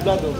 Dublado.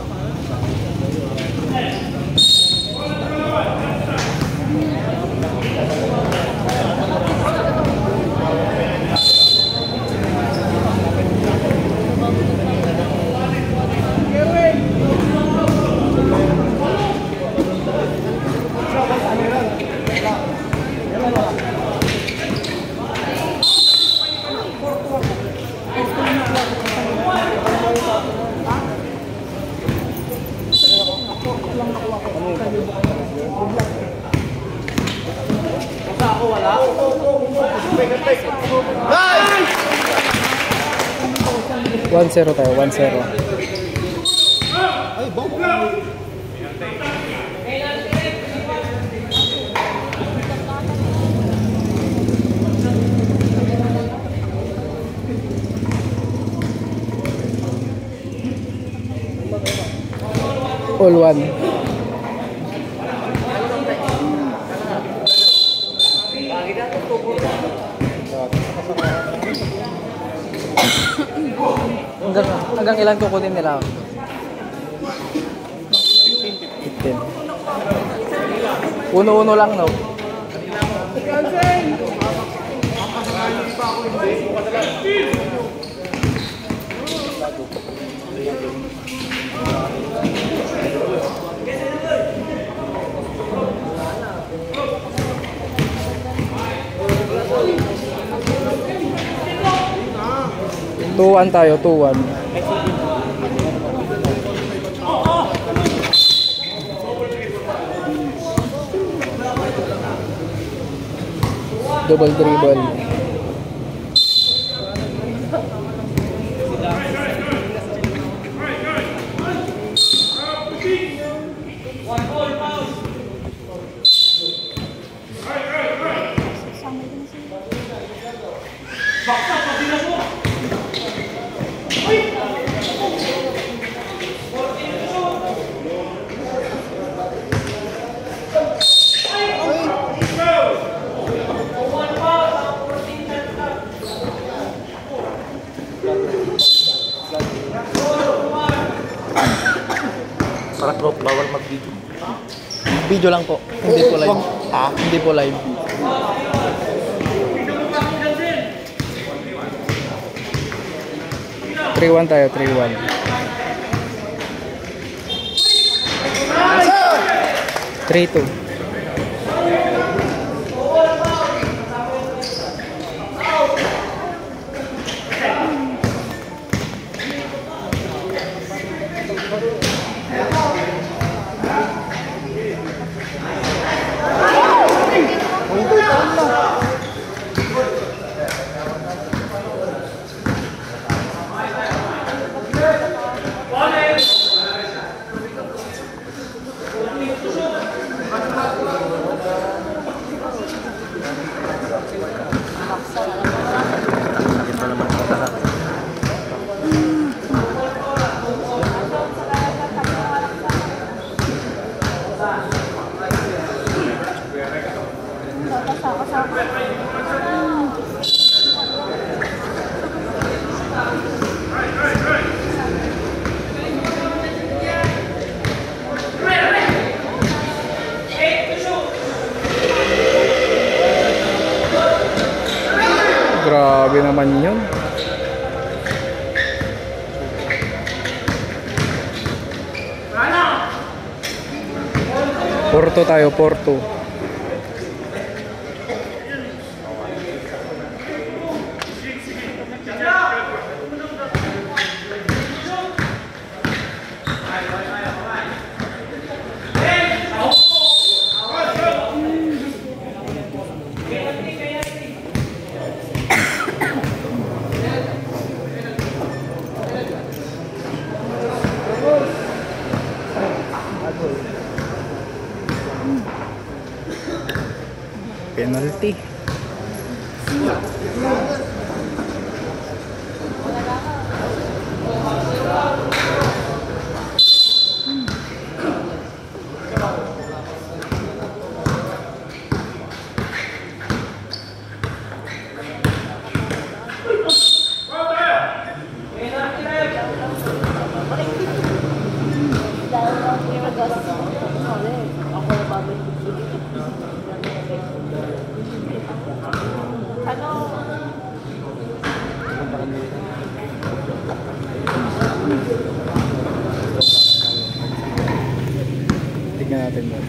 1-0 tayo, 1-0. Ay, bong! All one. Hanggang ilan kukunin nila? 15. Uno-uno lang, no? Tuwan tayo, 2-1. Double dribble. Para bro, bawal mag-video. Video lang po, hindi po live. Hindi po live. Three-one tayo, 3-1. 3-2. Grabe naman yun. Porto tayo, Porto. Penalty. Tignan natin ba.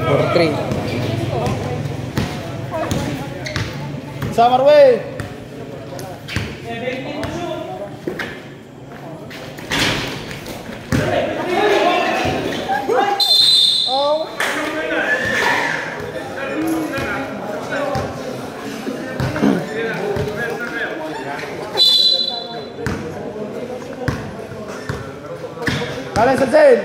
4-3. Summer way! Oh! Kalian Sensen!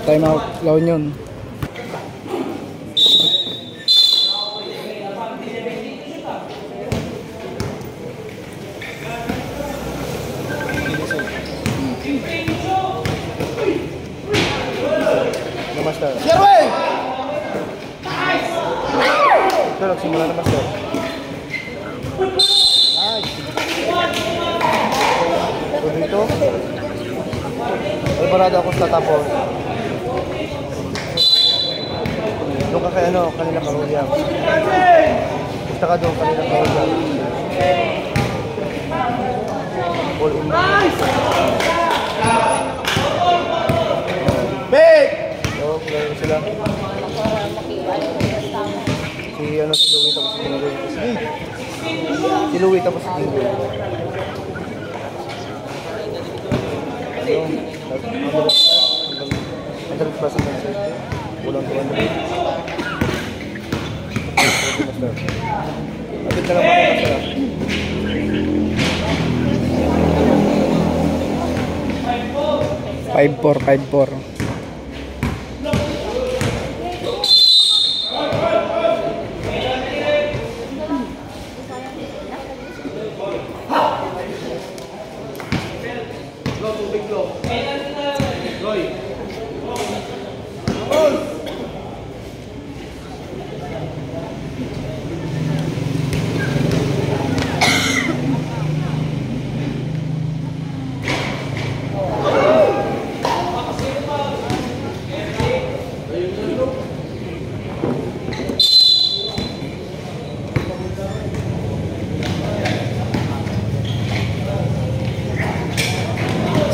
Time out, La Union. Master. Sherway! Ito, nagsimula na Master. Nice. So dito. Alvarado ako sa tapos. Doon ka kay ano, kanila Karuya. Basta ka doon, kanila Karuya. All in. Big! Oo, kaya sila. Si ano, si Louie tapos si Gingoy. Si Louie tapos si Gingoy. Ang pa sa kanila. Walang tuwan na. Agad na lang makakasarap. 5-4.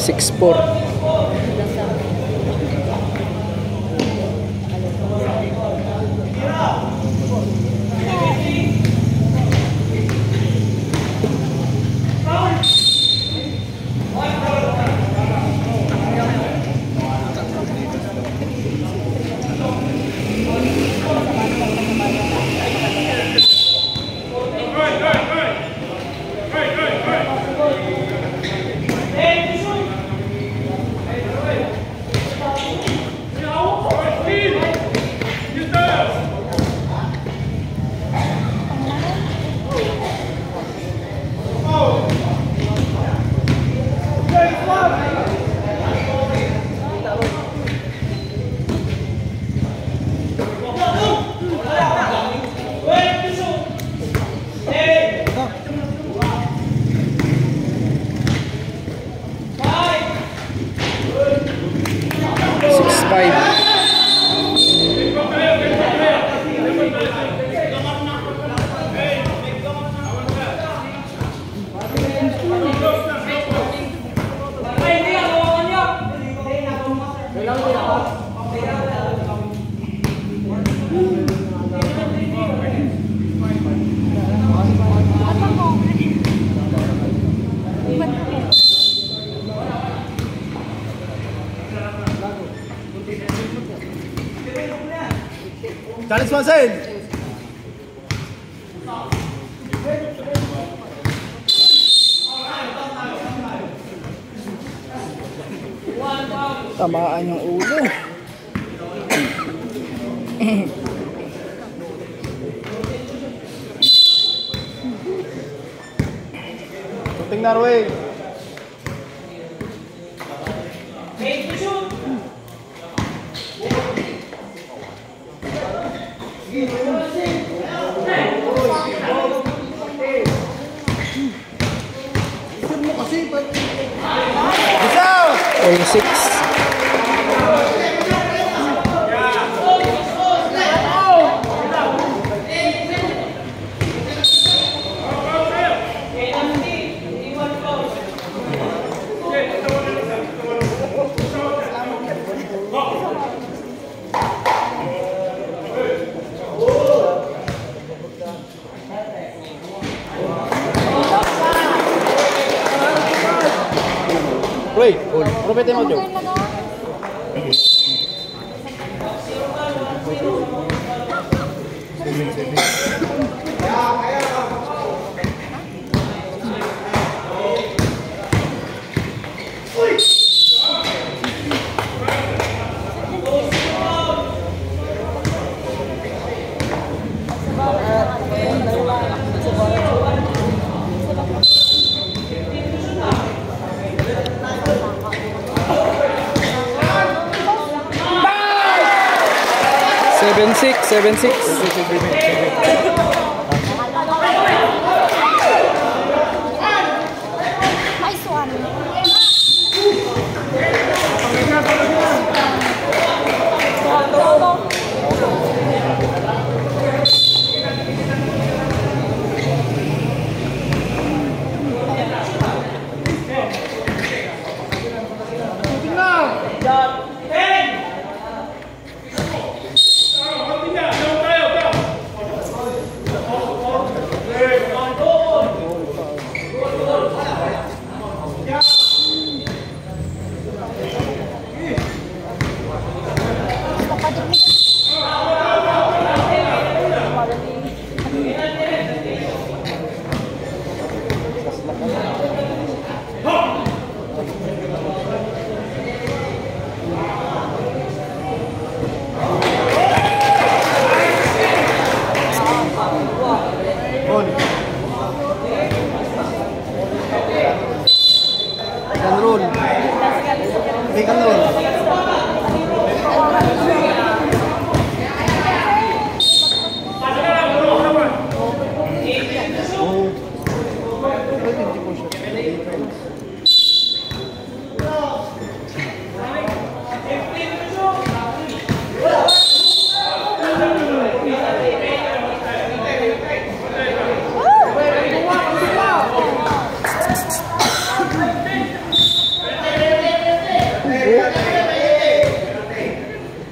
Six-4. Charles Mansell! Tamaan yung ulo. Shooting Norway. All 6. Roy, propete mo, Joe. Seven six. Nice one.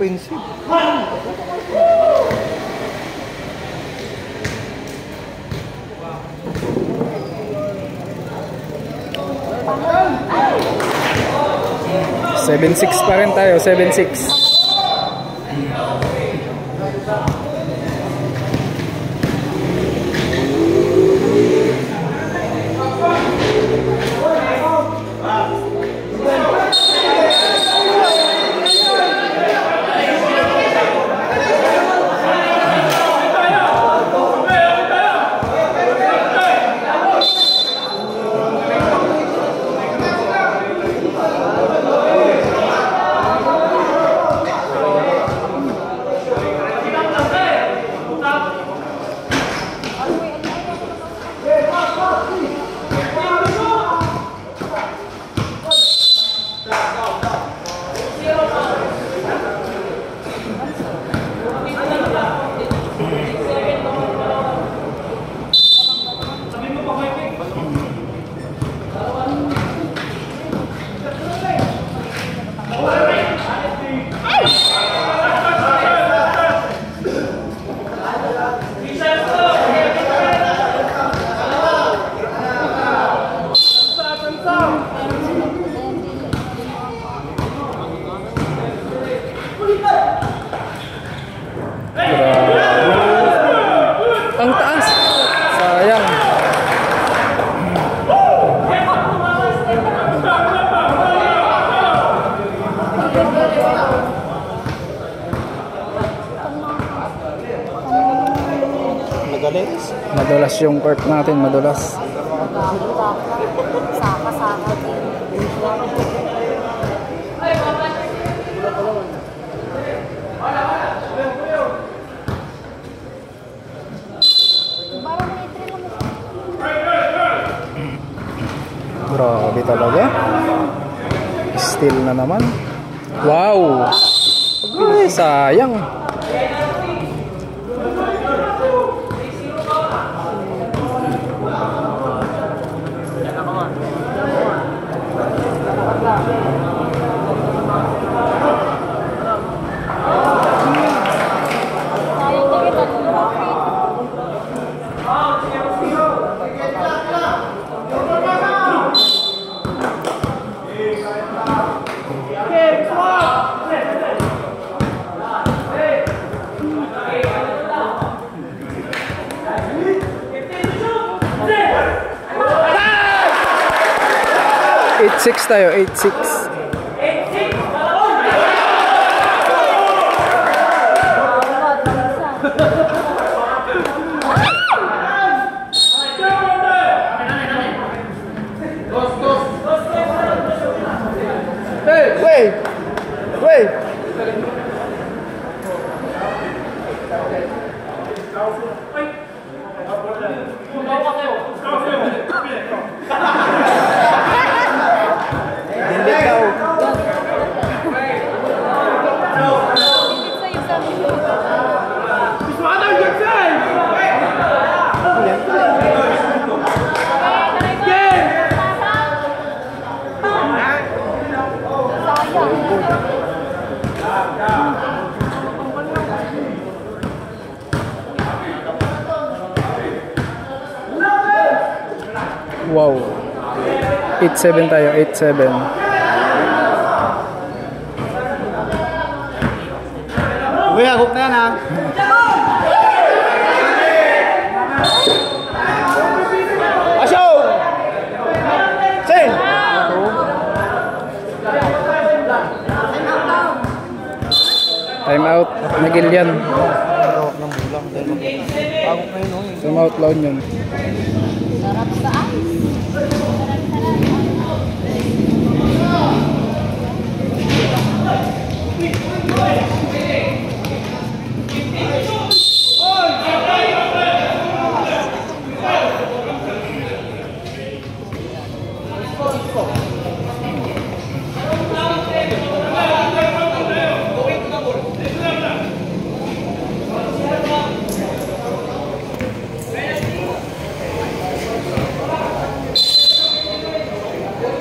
Offensive. Seven six pa rin tayo, 7-6. Madulas. Madulas yung court natin, madulas. Saka-saka din. Grabe talaga. Still na naman. Wow! Ay, sayang. Six tayo, 8-6. Hey, wait! Wait! Wow. 8-7 tayo, 8-7. Uy, hagok na yan ha. Asyo! Sing! Time out. Nagilyan. Hagok ng bulang. Hagok na yun. Time out laon yun. Sarap sa ice.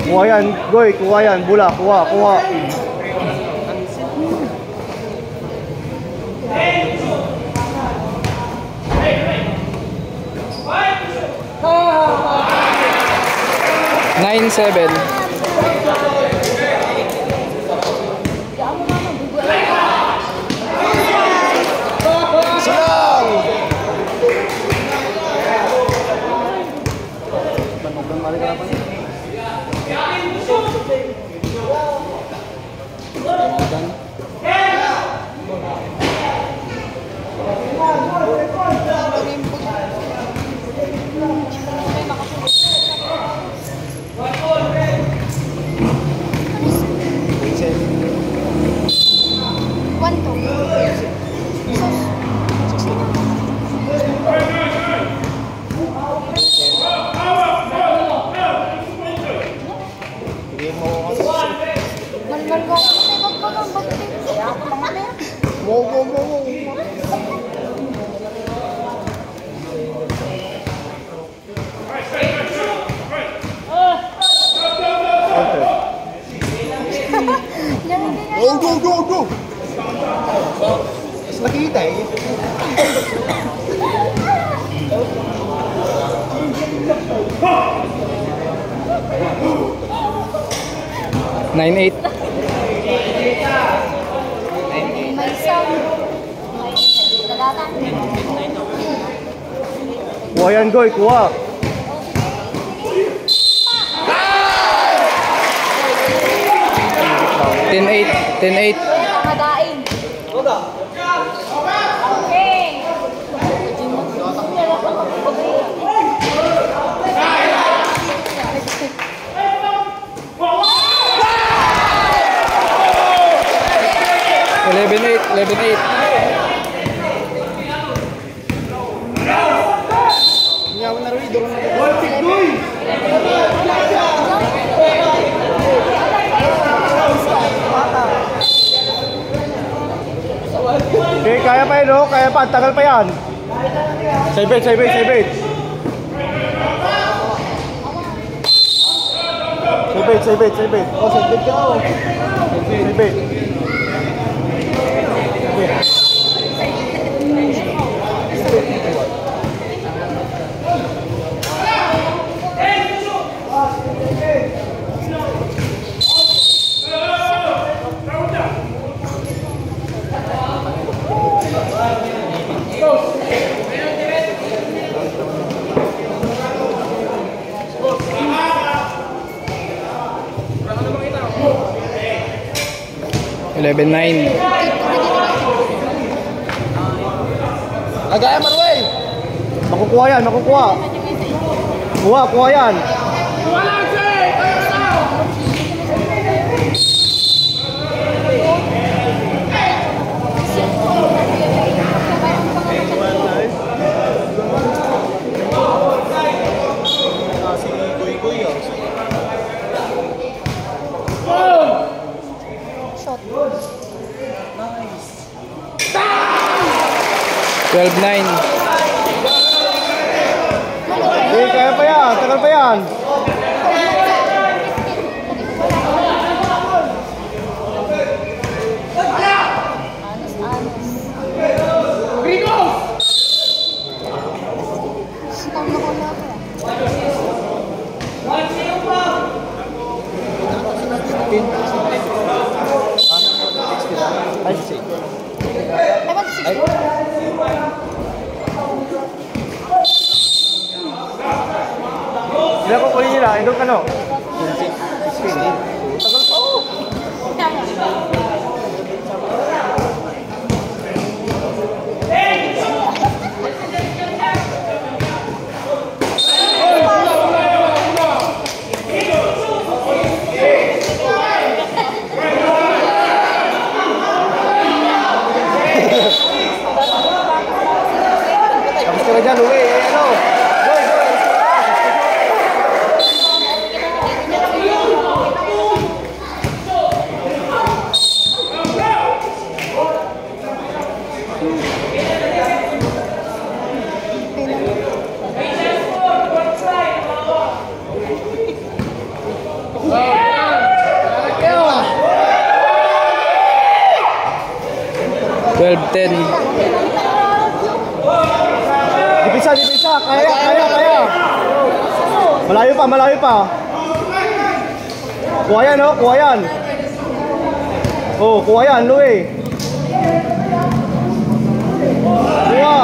Kuha yan, Goy, kuha yan, bula, kuha, kuha. Nine, 7. Go! Mas nakita eh. Nine, 8. May sound. Kuha yan, Goy, kuha. 10-8. 10-8. Nakadaing. Okay. 11-8. Ngayon na rin, doon na okay, kaya pa yun, oh. Kaya pa, tagal pa yan. Save it, save it, save it. Save it, save it, save it. Oh, save it ka, oh. Save it. Eleven 9. Agaya, Marway! Makukuha yan, makukuha. Kuha, kuha yan. Shot. 12-9. Okay, kaya pa yan, tagal pa yan. Sila ko kunin nila, doon ka no? 16. Tagal pa, oh. Tapos ka na dyan, uwi, ano? Ten. Dipisa, dipisa. Kaya, kaya, kaya. Malayo pa, malayo pa. Kuha yan, oh. Kuha yan. Oh, kuha yan, Louie. Kuha.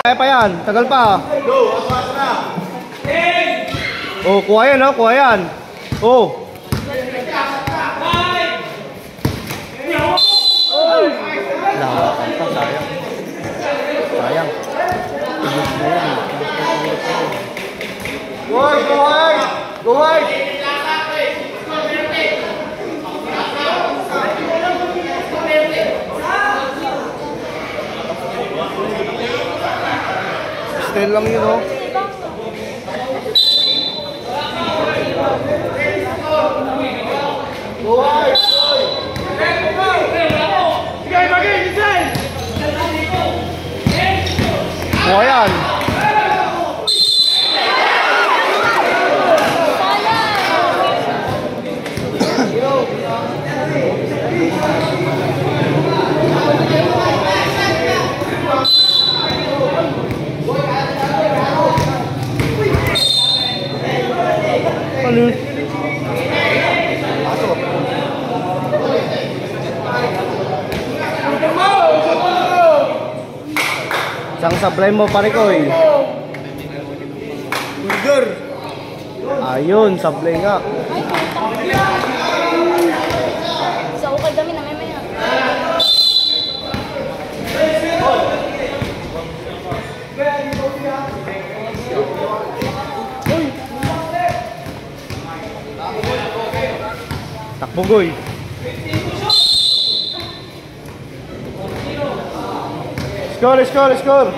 Kaya pa yan. Tagal pa. Oh, kuha yan, oh. Kuha yan. Oh. Lawakan pa, sayang. Sayang. Go ahead, go ahead. Go ahead. Still lang yun, oh. Kuha yan. Ano? Isang sablay mo pare ko eh. Burger. Ayun, sablay nga. Sa ukay kami na may may. Takbugoy. Score, score, score.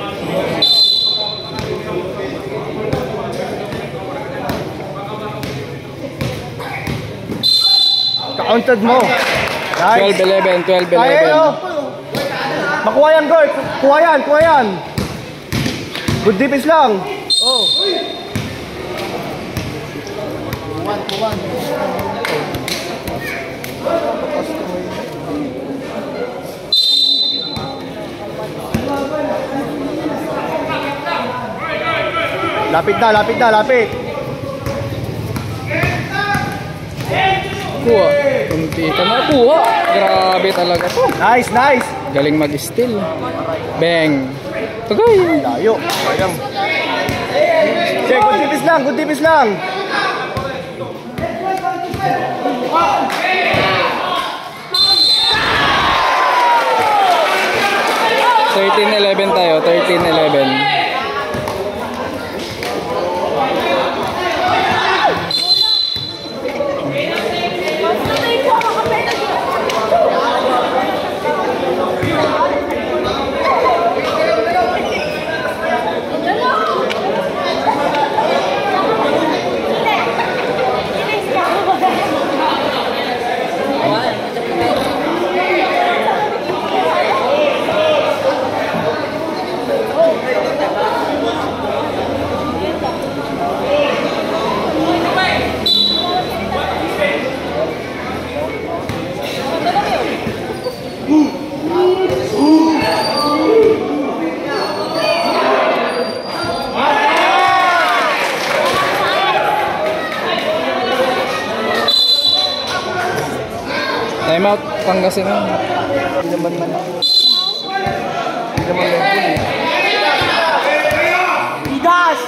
Counted mo. Nice. 12-11, 12-11. Kaya, makuha yan, Gord. Kuha yan, kuha yan. Good defense lang. Oh. Kuwan. Lapit na, lapit na, lapit. Kuha. Kunti ka na kuha. Grabe talaga to. Nice, nice. Galing mag-steal. Bang. Tagay. Layo. Sayang. Okay, good defense lang, good defense lang. $13-11 tayo. 13-11. Time out, Pangasinan. Hindi naman Red Bull. Igas!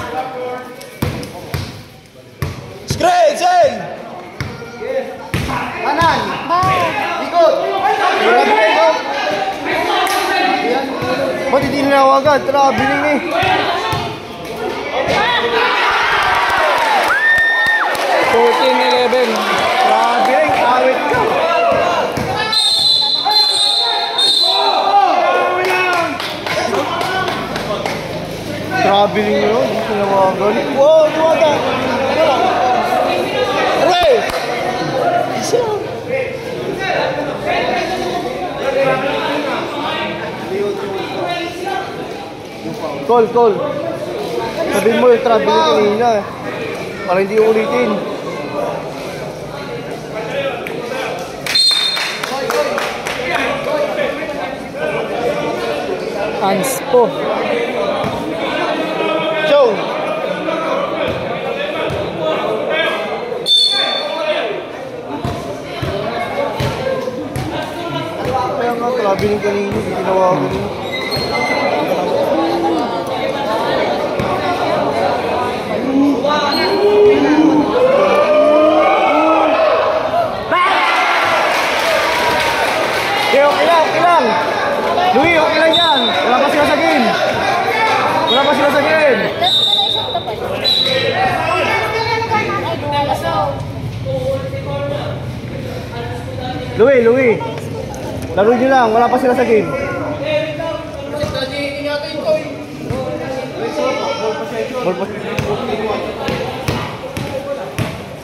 Screen! Sen! Kanan! Ikot! Traveling ko! Ba't hindi ninawagan? Traveling eh! $14-11. Traveling! Awit ka! Traveling nyo, hindi tinawagan. Wow, tinawagan! Hooray! Isa! Call. Sabihin mo yung traveling kanina. Para hindi ulitin. Anspo. Show! Kaya nga, traveling kanina, hindi tinawagan yun. Okay lang. Louie, okay lang yan. Wala pa sila sa game. Louie. Laro nyo lang, wala pa sila sa game.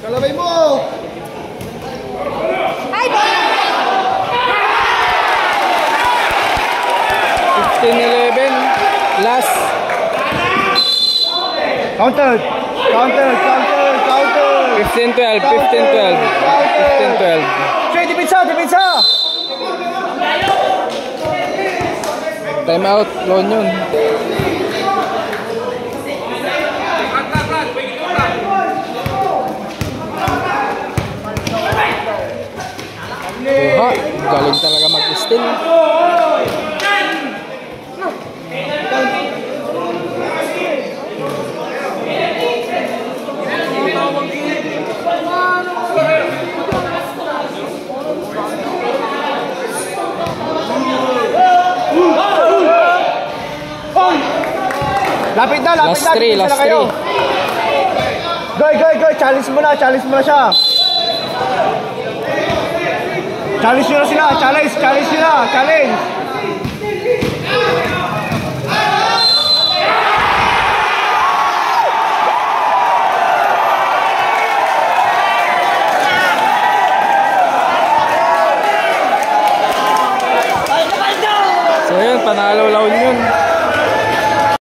Kalabay mo! Ay, 15-11. Last. Counter! 15-12. 15-12. Say, depensa! Time out. Loan yun. Kuha. Galing talaga mag-steal. Lapit na. Last 3. Goy. Challenge mo na siya. Challenge nyo na sila. Challenge nyo na. Challenge. So yun, panalo Laon yun.